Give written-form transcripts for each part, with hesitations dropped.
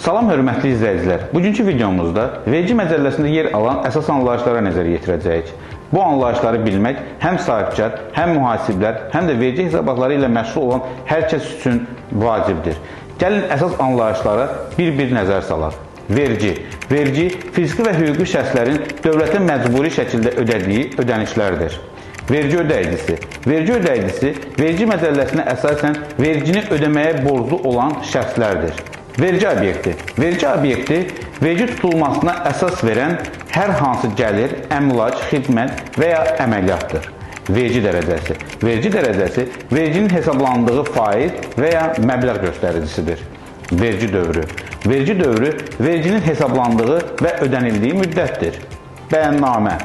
Salam hörmətli izləyicilər. Bugünkü videomuzda vergi məcəlləsində yer alan əsas anlayışlara nəzər yetirəcəyik. Bu anlayışları bilmək həm sahibkar, həm mühasiblər, həm də vergi hesabatları ilə məşğul olan hər kəs üçün vacibdir. Gəlin əsas anlayışlara bir-bir nəzər salaq. Vergi. Vergi fiziki və hüquqi şəxslərin dövlətə məcburi şəkildə ödədiyi ödənişlərdir. Vergi ödəyicisi. Vergi ödəyicisi vergi məcəlləsinə əsasən vergini ödəməyə borclu olan şəxslərdir. Vergi obyekti. Vergi obyekti vergi tutulmasına əsas verən hər hansı gəlir, əmlak, xidmət və ya əməliyyatdır. Vergi dərəcəsi. Vergi dərəcəsi verginin hesablandığı faiz və ya məbləğ göstəricisidir. Vergi dövrü. Vergi dövrü verginin hesablandığı və ödənildiyi müddətdir. Bəyannamə.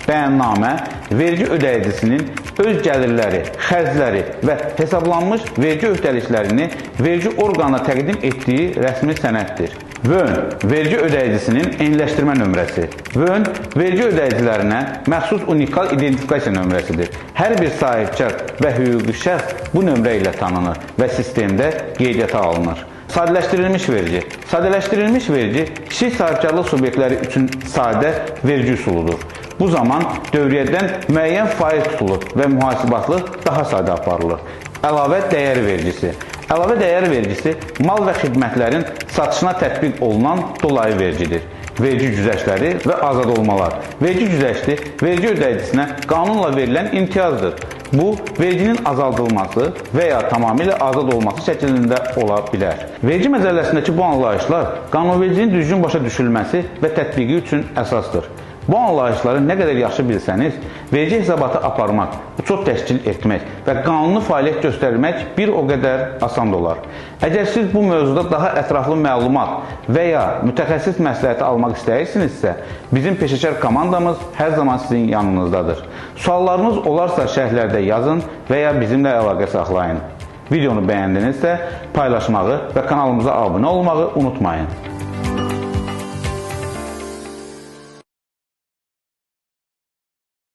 Bəyannamə vergi ödəyicisinin öz gəlirləri, xərcləri və hesablanmış vergi öhdəliklərini vergi orqanına təqdim etdiyi rəsmi sənəddir. Vön vergi ödəyicisinin eyniləşdirmə nömrəsi. Vön vergi ödəyicilərinə məxsus unikal identifikasiya nömrəsidir. Hər bir sahibkar və hüquqi şəxs bu nömrə ilə tanınır və sistemdə qeydiyyata alınır. Sadələşdirilmiş vergi. Sadələşdirilmiş vergi kiçik sahibkarlıq subyektləri üçün sadə vergi üsuludur. Bu zaman dövriyyədən müəyyən faiz tutulur və mühasibatlıq daha sadə aparılır. Əlavə dəyər vergisi. Əlavə dəyər vergisi mal və xidmətlərin satışına tətbiq olunan dolayı vergidir. Vergi güzəştləri və azad olmalar. Vergi güzəşti vergi ödəyicinə qanunla verilən imtiyazdır. Bu, verginin azaldılması və ya tamamilə azad olması şəklində ola bilər. Vergi məcəlləsindəki bu anlayışlar qanunvericiliyin düzgün başa düşülməsi və tətbiqi üçün əsasdır. Bu anlayışları nə qədər yaxşı bilsəniz, vergi hesabatı aparmaq, uçot təşkil etmək və qanuni fəaliyyət göstərmək bir o qədər asan olar. Əgər siz bu mövzuda daha ətraflı məlumat və ya mütəxəssis məsləhəti almaq istəyirsinizsə, bizim peşəkar komandamız hər zaman sizin yanınızdadır. Suallarınız olarsa şərhlərdə yazın və ya bizimlə əlaqə saxlayın. Videonu bəyəndinizsə paylaşmağı və kanalımıza abunə olmağı unutmayın.